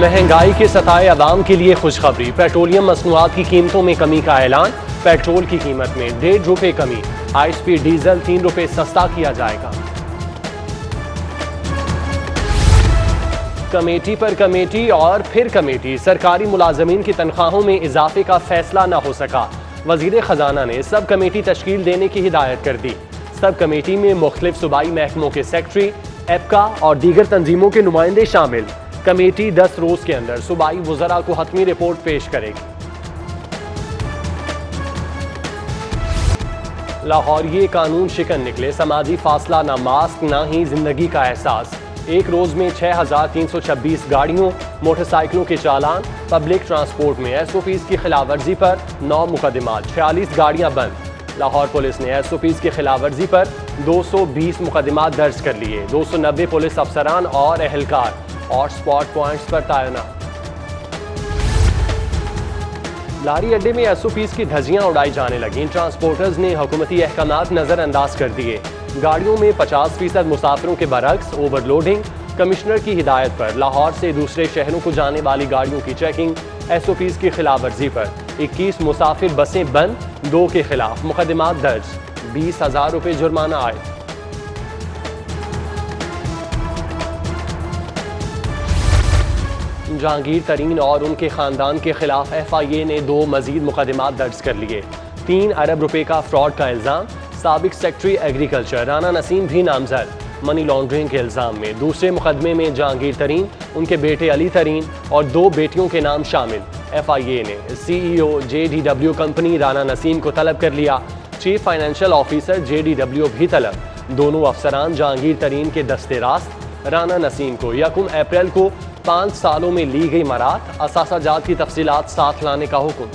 महंगाई के सताए अवाम के लिए खुशखबरी। पेट्रोलियम मसनूआत की कीमतों में कमी का ऐलान। पेट्रोल की कीमत में 1.5 रुपए कमी। हाई स्पीड डीजल 3 रुपए सस्ता किया जाएगा। कमेटी पर कमेटी और फिर कमेटी। सरकारी मुलाजमीन की तनख्वाहों में इजाफे का फैसला न हो सका। वजीर खजाना ने सब कमेटी तश्कील देने की हिदायत कर दी। सब कमेटी में मुख्तलिफ सूबाई महकमों के सेक्रेटरी, एपका और दीगर तंजीमों के नुमाइंदे शामिल। कमेटी 10 रोज के अंदर सूबाई वज़रा को हतमी रिपोर्ट पेश करेगी। लाहौर ये कानून शिकन निकले। समाजी फासला ना मास्क ना ही जिंदगी का एहसास। एक रोज में 6326 गाड़ियों मोटरसाइकिलों के चालान। पब्लिक ट्रांसपोर्ट में SOPs की खिलाफ वर्जी पर 9 मुकदमात। 46 गाड़ियां बंद। लाहौर पुलिस ने SOPs की खिलाफ वर्जी पर 220 मुकदमात दर्ज कर लिए। 290 पुलिस अफसरान और एहलकार और स्पॉट पॉइंट्स पर तैनात। लारी अड्डे में SOPs की धज्जियां उड़ाई जाने लगी। ट्रांसपोर्टर्स ने हुकूमती अहकामात नजरअंदाज कर दिए। गाड़ियों में 50% मुसाफिरों के बरक्स ओवरलोडिंग। कमिश्नर की हिदायत पर लाहौर से दूसरे शहरों को जाने वाली गाड़ियों की चेकिंग। SOPs की खिलाफ वर्जी पर 21 मुसाफिर बसें बंद। 2 के खिलाफ मुकदमात दर्ज। 20,000 रुपये जुर्माना आए। जहांगीर तरीन और उनके खानदान के खिलाफ FIA ने 2 मजीद मुकदमात दर्ज कर लिए। 3 अरब रुपए का फ्रॉड का इल्जाम। साबिक सेक्रेटरी एग्रीकल्चर राना नसीम भी नामजद। मनी लॉन्ड्रिंग के इल्जाम में दूसरे मुकदमे में जहांगीर तरीन, उनके बेटे अली तरीन और 2 बेटियों के नाम शामिल। FIA ने CEO JDW company Rana Naseem को तलब कर लिया। चीफ फाइनेंशियल ऑफिसर JDW भी तलब। दोनों अफसरान जहांगीर तरीन के दस्ते रास्त। राना नसीम को 1 अप्रैल को 5 सालों में ली गई मरात। असासाजात की तफसीलात साथ लाने का हुक्म।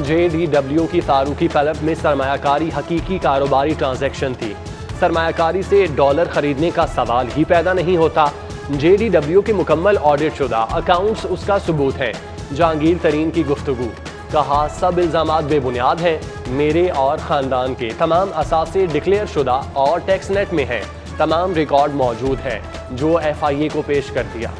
JDW की फारूकी तलब में सरमायाकारी हकीकी कारोबारी ट्रांजैक्शन थी। सरमायाकारी से डॉलर खरीदने का सवाल ही पैदा नहीं होता। JDW के मुकम्मल ऑडिट शुदा अकाउंट्स उसका सबूत है। जहांगीर तरीन की गुफ्तगू। कहा सब इल्जामात बेबुनियाद हैं। मेरे और ख़ानदान के तमाम असासे डिक्लेयर शुदा और टैक्स नेट में हैं। तमाम रिकॉर्ड मौजूद है जो FIA को पेश कर दिया।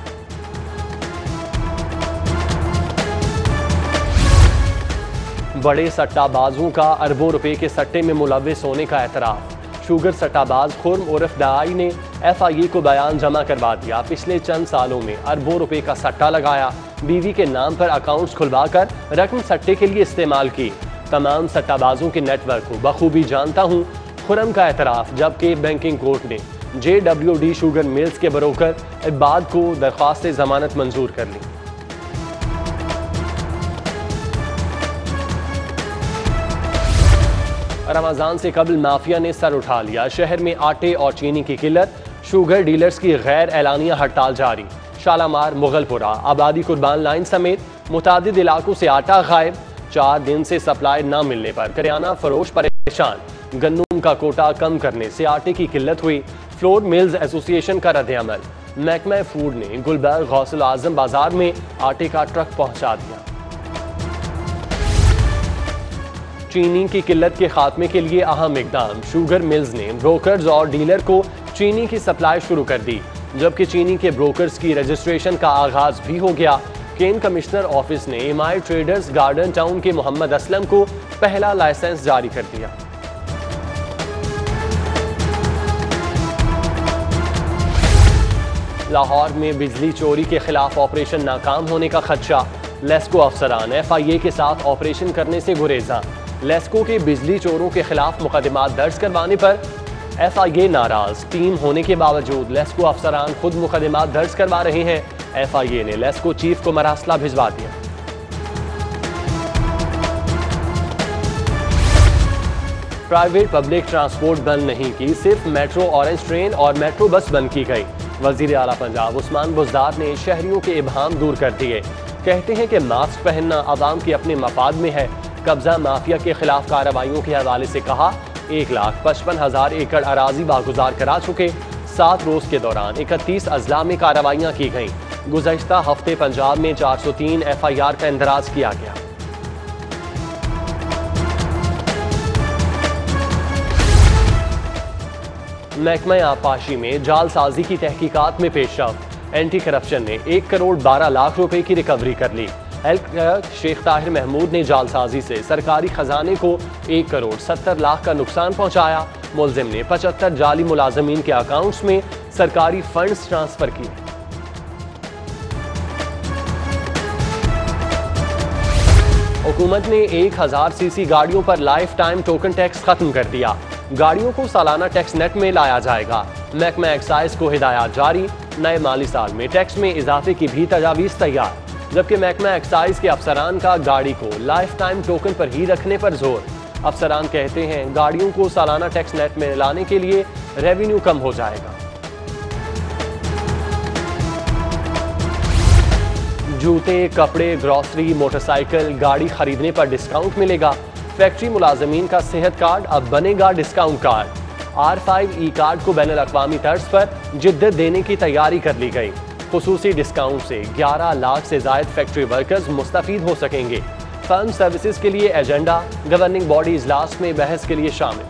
बड़े सट्टाबाजों का अरबों रुपए के सट्टे में मुलविस होने का एतराफ़। शुगर सट्टाबाज खुर्म उर्फ दाई ने FIA को बयान जमा करवा दिया। पिछले चंद सालों में अरबों रुपए का सट्टा लगाया। बीवी के नाम पर अकाउंट्स खुलवाकर रकम सट्टे के लिए इस्तेमाल की। तमाम सट्टाबाजों के नेटवर्क को बखूबी जानता हूँ। खुर्म का एतराफ़। जबकि बैंकिंग कोर्ट ने JWD शुगर मिल्स के ब्रोकर इबाद को दरख्वास्त जमानत मंजूर कर ली। रमजान से कबल माफिया ने सर उठा लिया। शहर में आटे और चीनी की किल्लत। शुगर डीलर्स की गैर एलानिया हड़ताल जारी। शालामार, मुगलपुरा, आबादी कुर्बान लाइन समेत मुतादिद इलाकों से आटा गायब। 4 दिन से सप्लाई न मिलने पर करियाना फरोश परेशान। गन्नूम का कोटा कम करने से आटे की किल्लत हुई। फ्लोर मिल्स एसोसिएशन का रद्द-ए-अमल। महकमा फूड ने गुलबर्ग गौसल आजम बाजार में आटे का ट्रक पहुंचा दिया। चीनी की किल्लत के खात्मे के लिए अहम इकदाम। शुगर मिल्स ने ब्रोकर्स और डीलर को चीनी की सप्लाई शुरू कर दी। जबकि चीनी के ब्रोकर्स की रजिस्ट्रेशन का आगाज भी हो गया। केन कमिश्नर ऑफिस ने MI ट्रेडर्स गार्डन टाउन के मोहम्मद असलम को पहला लाइसेंस जारी कर दिया। लाहौर में बिजली चोरी के खिलाफ ऑपरेशन नाकाम होने का खदशा। लेस्को अफसरान FIA के साथ ऑपरेशन करने से गुरेजा। लेस्को के बिजली चोरों के खिलाफ मुकदमात दर्ज करवाने पर FIA नाराज। टीम होने के बावजूद लेस्को अफसरान खुद मुकदमात दर्ज करवा रहे हैं। FIA ने लेस्को चीफ को मरासला भिजवा दिया। प्राइवेट पब्लिक ट्रांसपोर्ट बंद नहीं की, सिर्फ मेट्रो ऑरेंज ट्रेन और मेट्रो बस बंद की गई। वजीर आला पंजाब उस्मान बुज़दार ने शहरियों के इबहाम दूर कर दिए। कहते हैं कि मास्क पहनना आवाम के अपने मफाद में है। कब्जा माफिया के खिलाफ कार्रवाइयों के हवाले से कहा 1,55,000 एकड़ अराजी बागुजार करा चुके। 7 रोज के दौरान 31 अजला में कार्रवाइयाँ की गईं। गुज़श्ता हफ्ते पंजाब में 403 FIR का इंदराज किया गया। महकमा आबपाशी में जालसाजी की तहकीकात में पेशरफ। एंटी करप्शन ने 1 करोड़ 12 लाख रुपए की रिकवरी कर ली। हेल्थ क्लर्क शेख ताहिर महमूद ने जालसाजी से सरकारी खजाने को 1 करोड़ 70 लाख का नुकसान पहुंचाया। मुलजिम ने 75 जाली मुलाजमीन के अकाउंट्स में सरकारी फंड्स ट्रांसफर किए। हुकूमत ने 1000 सीसी गाड़ियों पर लाइफ टाइम टोकन टैक्स खत्म कर दिया। गाड़ियों को सालाना टैक्स नेट में लाया जाएगा। महकमा एक्साइज को हिदायत जारी। नए माली साल में टैक्स में इजाफे की भी तजावीज़ तैयार। जबकि महकमा एक्साइज के अफसरान का गाड़ी को लाइफ टाइम टोकन पर ही रखने पर जोर। अफसरान कहते हैं गाड़ियों को सालाना टैक्स नेट में लाने के लिए रेवेन्यू कम हो जाएगा। जूते, कपड़े, ग्रॉसरी, मोटरसाइकिल, गाड़ी खरीदने पर डिस्काउंट मिलेगा। फैक्ट्री मुलाजमीन का सेहत कार्ड अब बनेगा डिस्काउंट कार्ड। R5 ई कार्ड को बैनुल अक़वामी तर्ज पर जिद्दत देने की तैयारी कर ली गई। खुसूसी डिस्काउंट से 11 लाख से जायद फैक्ट्री वर्कर्स मुस्तफीद हो सकेंगे। फर्म सर्विसेज के लिए एजेंडा गवर्निंग बॉडी इजलास में बहस के लिए शामिल।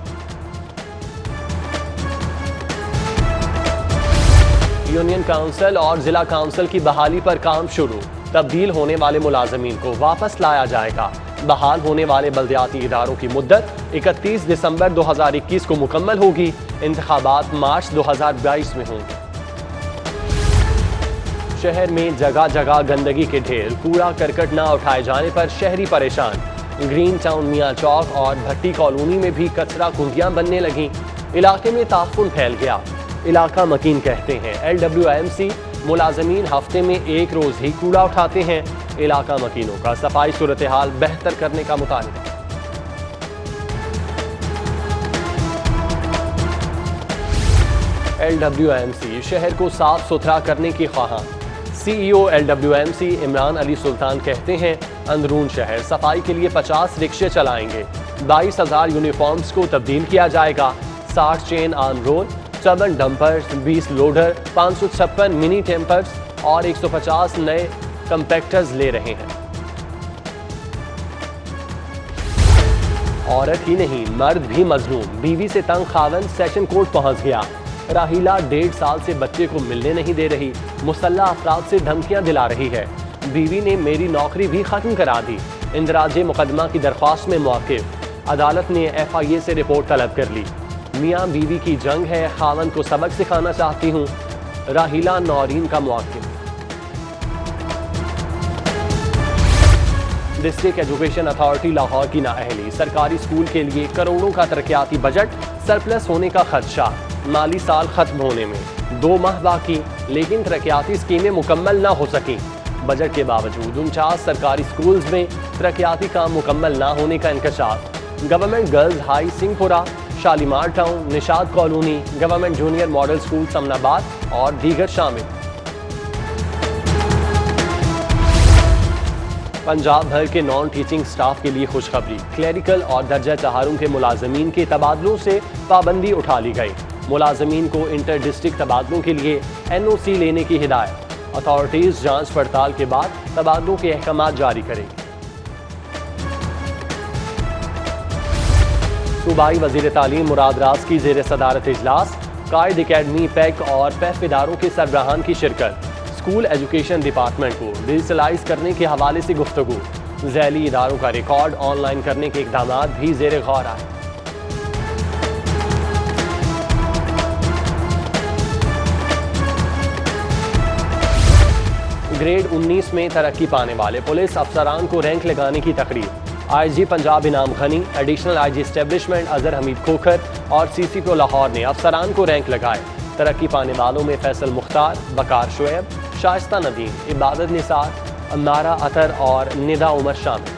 यूनियन काउंसिल और जिला काउंसिल की बहाली पर काम शुरू। तब्दील होने वाले मुलाजमीन को वापस लाया जाएगा। बहाल होने वाले बल्दियाती इदारों की मुद्दत 31 दिसंबर 2021 को मुकम्मल होगी। इंतखाबात मार्च 2022 में होंगे। शहर में जगह जगह गंदगी के ढेर, कूड़ा करकट न उठाए जाने पर शहरी परेशान। ग्रीन टाउन, मियाँ चौक और भट्टी कॉलोनी में भी कचरा कुंडियां बनने लगीं। इलाके में ताफुन फैल गया। इलाका मकीन कहते हैं LWMC मुलाजमीन हफ्ते में 1 रोज ही कूड़ा उठाते हैं। इलाका मकीनों का सफाई सूरत हाल बेहतर करने का मुतालबा। LWMC शहर को साफ सुथरा करने की ख्वाहां। CEO LWMC इमरान अली सुल्तान कहते हैं अंदरून शहर सफाई के लिए 50 रिक्शे चलाएंगे। 22,000 यूनिफॉर्म्स को तब्दील किया जाएगा। 60 chain arm roll, 7 dumpers, 20 loader, 556 mini tippers और 150 नए कंपैक्टर्स ले रहे हैं। औरत ही नहीं मर्द भी मजलूम। बीवी से तंग खावन सेशन कोर्ट पहुंच गया। राहीला 1.5 साल से बच्चे को मिलने नहीं दे रही। मुसल्ला अफराद से धमकियां दिला रही है। बीवी ने मेरी नौकरी भी खत्म करा दी। इंदराज मुकदमा की दरख्वास्त में मौक़िफ़। अदालत ने FIA से रिपोर्ट तलब कर ली। मियाँ बीवी की जंग है, खावन को सबक सिखाना चाहती हूँ। राहीला नौरीन का मौक़िफ़। डिस्ट्रिक्ट एजुकेशन अथॉरिटी लाहौर की नाअहली। सरकारी स्कूल के लिए करोड़ों का तरक्याती बजट सरप्लस होने का खदशा। माली साल खत्म होने में 2 माह बाकी, लेकिन तरक्याती स्कीमें मुकम्मल न हो सकी। बजट के बावजूद 49 सरकारी स्कूल्स में तरक्याती काम मुकम्मल न होने का इंकशाफ। Government girls high Singhpura, Shalimar town, Nishad colony, government junior model school Samanabad और दीगर शामिल। पंजाब भर के नॉन टीचिंग स्टाफ के लिए खुशखबरी। क्लरिकल और दर्जा चहारों के मुलाजमीन के तबादलों से पाबंदी उठा ली गई। मुलाजमीन को इंटर डिस्ट्रिक्ट तबादलों के लिए NOC लेने की हिदायत। अथॉरिटीज जांच पड़ताल के बाद तबादलों के अहकाम जारी करेगी। सूबाई वजीर तालीम मुराद राज की जेर सदारत इजलास। कायद अकेडमी, पैक और पैफ इदारों के सरबराहान की शिरकत। स्कूल एजुकेशन डिपार्टमेंट को डिजिटलाइज करने के हवाले से गुफ्तगू। झैली इदारों का रिकॉर्ड ऑनलाइन करने के इक़दाम भी ज़ेर गौर आए। ग्रेड 19 में तरक्की पाने वाले पुलिस अफसरान को रैंक लगाने की तकरीर। IG Punjab Inam Ghani, additional IG establishment Azhar Hamid Khokhar और CCPO लाहौर ने अफसरान को रैंक लगाए। तरक्की पाने वालों में फैसल मुख्तार, बकार शुएब, शाइस्ता नदीम, इबादत निसार, अम्मारा अतर और निदा उमर शामिल।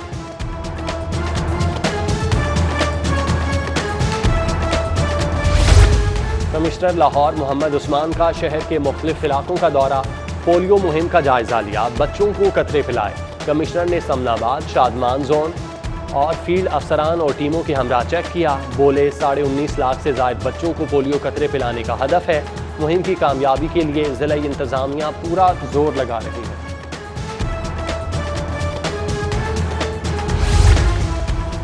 कमिश्नर लाहौर मोहम्मद उस्मान का शहर के मुख्तलिफ इलाकों का दौरा। पोलियो मुहिम का जायजा लिया। बच्चों को कतरे पिलाए। कमिश्नर ने समनाबाद, शादमान जोन और फील्ड अफसरान और टीमों के हमरा चेक किया। बोले 19.5 लाख से ज्यादा बच्चों को पोलियो कतरे पिलाने का हदफ है। मुहिम की कामयाबी के लिए जिला इंतजामिया पूरा जोर लगा रही है।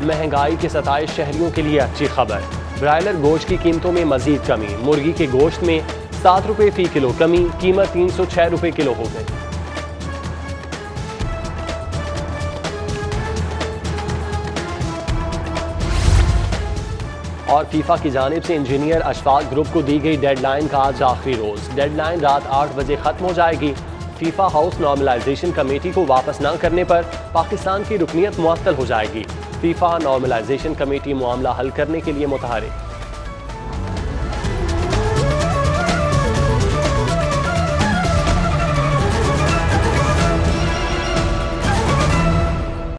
महंगाई के 27 शहरियों के लिए अच्छी खबर। ब्रायलर गोश्त की कीमतों में मजीद कमी, मुर्गी के गोश्त में 7 रुपये फी किलो कमी, कीमत 306 रुपये किलो हो गई। और फीफा की जानिब से इंजीनियर अशफाक ग्रुप को दी गई डेडलाइन का आज आखिरी रोज। डेडलाइन रात 8 बजे खत्म हो जाएगी। फीफा हाउस नॉर्मलाइजेशन कमेटी को वापस न करने पर पाकिस्तान की रुकनियत मुअत्तल हो जाएगी। फीफा नॉर्मलाइजेशन कमेटी मामला हल करने के लिए मुतहरिक।